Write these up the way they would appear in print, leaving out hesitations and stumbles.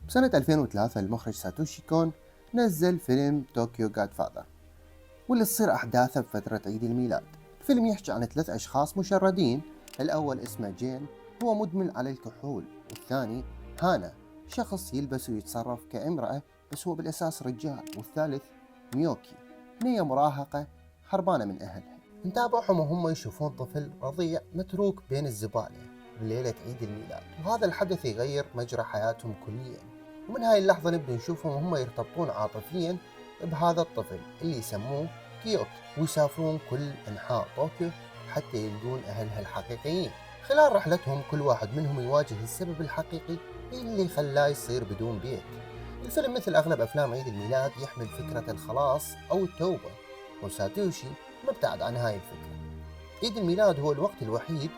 بسنة 2003 المخرج ساتوشي كون نزل فيلم طوكيو جاد فاذر، واللي تصير أحداثه بفترة عيد الميلاد. الفيلم يحكي عن 3 أشخاص مشردين. الأول اسمه جين، هو مدمن على الكحول. والثاني هانا، شخص يلبس ويتصرف كامرأة بس هو بالأساس رجال. والثالث ميوكي، بنية مراهقة هربانة من أهلها. نتابعهم وهم يشوفون طفل رضيع متروك بين الزبالة بليلة عيد الميلاد، وهذا الحدث يغير مجرى حياتهم كليا. ومن هاي اللحظة نبدأ نشوفهم وهم يرتبطون عاطفيا بهذا الطفل اللي يسموه كيوكي، ويسافرون كل أنحاء طوكيو حتى يلقون أهلها الحقيقيين. خلال رحلتهم كل واحد منهم يواجه السبب الحقيقي اللي خلاه يصير بدون بيت. الفيلم مثل أغلب أفلام عيد الميلاد يحمل فكرة الخلاص أو التوبة، وساتوشي مبتعد عن هاي الفكرة. عيد الميلاد هو الوقت الوحيد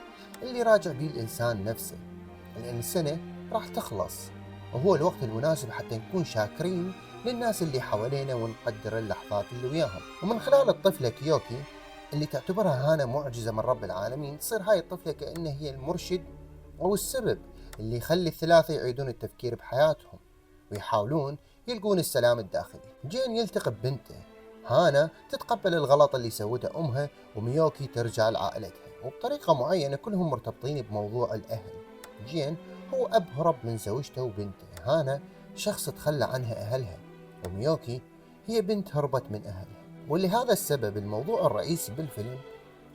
اللي راجع به الإنسان نفسه، لأن السنة راح تخلص، وهو الوقت المناسب حتى نكون شاكرين للناس اللي حوالينا ونقدر اللحظات اللي وياهم. ومن خلال الطفلة كيوكي اللي تعتبرها هانا معجزة من رب العالمين، تصير هاي الطفلة كأنها هي المرشد أو السبب اللي يخلي الثلاثة يعيدون التفكير بحياتهم ويحاولون يلقون السلام الداخلي. جين يلتقي ببنته، هانا تتقبل الغلط اللي سوته أمها، وميوكي ترجع لعائلتها وبطريقة معينة كلهم مرتبطين بموضوع الأهل. جين هو أب هرب من زوجته وبنته، هانا شخص تخلى عنها أهلها، وميوكي هي بنت هربت من أهلها. ولهذا السبب الموضوع الرئيسي بالفيلم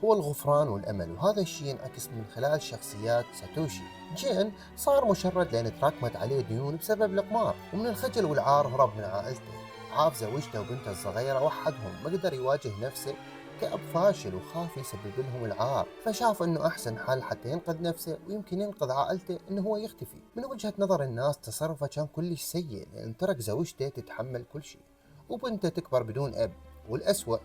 هو الغفران والأمل، وهذا الشيء ينعكس من خلال شخصيات ساتوشي. جين صار مشرد لأن تراكمت عليه ديون بسبب القمار، ومن الخجل والعار هرب من عائلته، عاف زوجته وبنته الصغيرة وحدهم، ما قدر يواجه نفسه كأب فاشل وخاف يسبب لهم العار، فشاف انه احسن حل حتى ينقذ نفسه ويمكن ينقذ عائلته انه هو يختفي. من وجهة نظر الناس تصرفه كان كلش سيء، لان ترك زوجته تتحمل كل شيء وبنته تكبر بدون اب، والأسوأ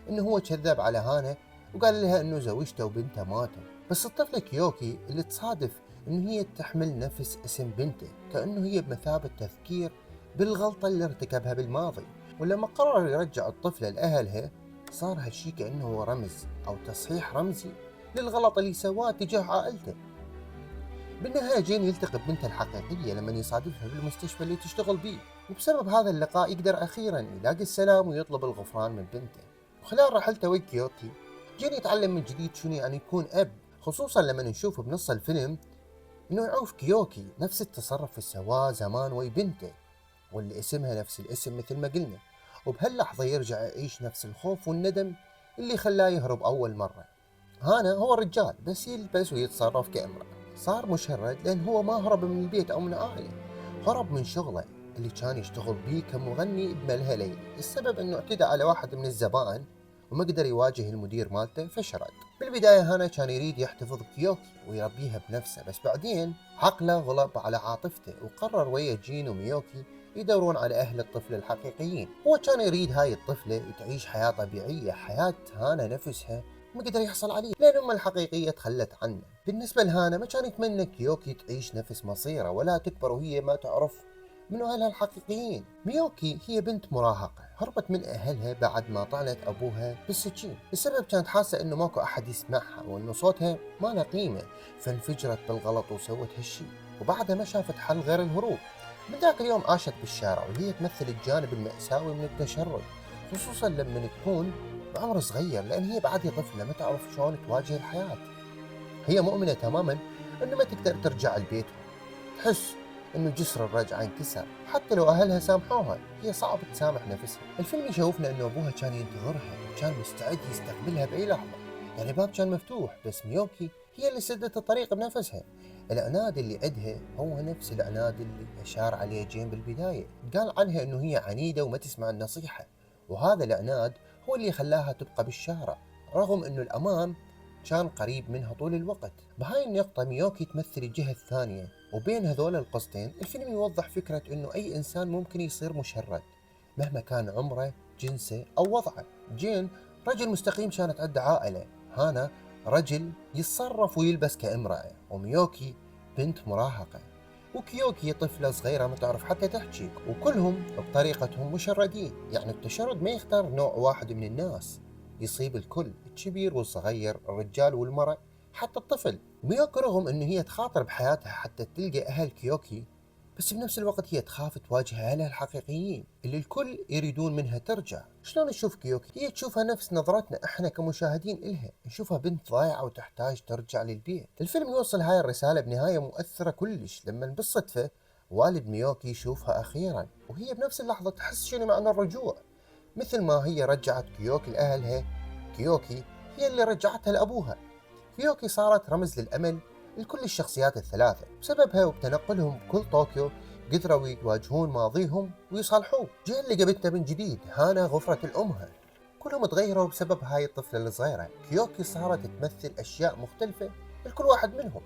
انه هو كذب على هانا وقال لها انه زوجته وبنته ماتوا. بس الطفلة كيوكي اللي تصادف انه هي تحمل نفس اسم بنته، كأنه هي بمثابة تذكير بالغلطة اللي ارتكبها بالماضي. ولما قرر يرجع الطفلة لأهلها، صار هالشي كأنه رمز أو تصحيح رمزي للغلط اللي سواه تجاه عائلته. بالنهاية جين يلتقي ببنته الحقيقية لما يصادفها بالمستشفى اللي تشتغل بيه، وبسبب هذا اللقاء يقدر أخيرا يلاقي السلام ويطلب الغفران من بنته. وخلال رحلته ويا كيوكي، جين يتعلم من جديد شنو يعني يكون أب، خصوصا لما نشوف بنص الفيلم إنه يعوف كيوكي نفس التصرف اللي سواه زمان ويا بنته، واللي اسمها نفس الاسم مثل ما قلنا، وبهاللحظة يرجع يعيش نفس الخوف والندم اللي خلاه يهرب أول مرة. هانا هو رجال بس يلبس ويتصرف كامرأة، صار مشرد لأن هو ما هرب من البيت أو من عائلة، هرب من شغله اللي كان يشتغل بيه كمغني بملهى ليلي. السبب انه اعتدى على واحد من الزبائن وما قدر يواجه المدير مالته فشرد. بالبداية هانا كان يريد يحتفظ بكيوكي ويربيها بنفسه، بس بعدين عقله غلب على عاطفته وقرر ويا جين وميوكي يدورون على أهل الطفل الحقيقيين. هو كان يريد هاي الطفلة تعيش حياة طبيعية، حياة هانا نفسها ما قدر يحصل عليه لأن أمها الحقيقية تخلت عنه. بالنسبة لهانا ما كان يتمنى كيوكي تعيش نفس مصيره ولا تكبر وهي ما تعرف من أهلها الحقيقيين. ميوكي هي بنت مراهقة هربت من أهلها بعد ما طعنت أبوها بالسكين. السبب كانت حاسة إنه ماكو أحد يسمعها وإنه صوتها ما له قيمة، فانفجرت بالغلط وسوت هالشي، وبعدها ما شافت حل غير الهروب. من ذاك اليوم عاشت بالشارع وهي تمثل الجانب المأساوي من التشرد، خصوصا لما تكون بعمر صغير، لأن هي بعدها طفلة ما تعرف شلون تواجه الحياة. هي مؤمنة تماما إنه ما تقدر ترجع لبيتهم، تحس إنه جسر الرجعة انكسر، حتى لو أهلها سامحوها هي صعب تسامح نفسها. الفيلم يشوفنا إنه أبوها كان ينتظرها وكان مستعد يستقبلها بأي لحظة، يعني الباب كان مفتوح، بس ميوكي هي اللي سدت الطريق بنفسها. العناد اللي عندها هو نفس العناد اللي أشار عليه جين بالبداية، قال عنها إنه هي عنيدة وما تسمع النصيحة، وهذا العناد هو اللي خلاها تبقى بالشارع رغم إنه الأمان كان قريب منها طول الوقت. بهاي النقطة ميوكي تمثل الجهة الثانية، وبين هذول القصتين الفيلم يوضح فكرة انه اي انسان ممكن يصير مشرد مهما كان عمره، جنسه او وضعه. جين رجل مستقيم كانت عنده عائلة، هانا رجل يتصرف ويلبس كامرأة، وميوكي بنت مراهقة، وكيوكي طفلة صغيرة ما تعرف حتى تحكي، وكلهم بطريقتهم مشردين. يعني التشرد ما يختار نوع واحد من الناس، يصيب الكل، الكبير والصغير، الرجال والمرأة، حتى الطفل. ميوكي رغم انه هي تخاطر بحياتها حتى تلقى اهل كيوكي، بس بنفس الوقت هي تخاف تواجه أهلها الحقيقيين اللي الكل يريدون منها ترجع. شلون نشوف كيوكي؟ هي تشوفها نفس نظرتنا احنا كمشاهدين إلها، نشوفها بنت ضايعة وتحتاج ترجع للبيت. الفيلم يوصل هاي الرسالة بنهاية مؤثرة كلش، لما بالصدفة والد ميوكي يشوفها أخيرا، وهي بنفس اللحظة تحس شنو معنى الرجوع. مثل ما هي رجعت كيوكي لأهلها، كيوكي هي اللي رجعتها لأبوها. كيوكي صارت رمز للأمل لكل الشخصيات الثلاثة، بسببها وبتنقلهم بكل طوكيو قدروا يواجهون ماضيهم ويصالحوه. جين اللي جابتنا من جديد هانا غفرت لأمها، كلهم تغيروا بسبب هاي الطفلة الصغيرة. كيوكي صارت تمثل أشياء مختلفة لكل واحد منهم.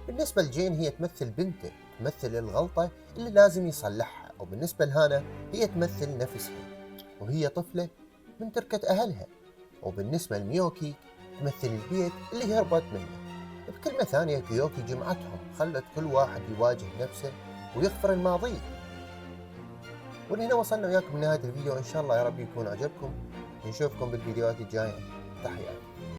بالنسبة لجين هي تمثل بنته، تمثل الغلطة اللي لازم يصلحها، وبالنسبة لهانا هي تمثل نفسها وهي طفلة من تركة أهلها، وبالنسبة لميوكي تمثل البيت اللي هربت منه. بكلمة ثانية كيوكي جمعتهم، خلت كل واحد يواجه نفسه ويغفر الماضي. ولهنا وصلنا وياكم لنهاية الفيديو، إن شاء الله يا رب يكون عجبكم. نشوفكم بالفيديوهات الجاية. تحياتي.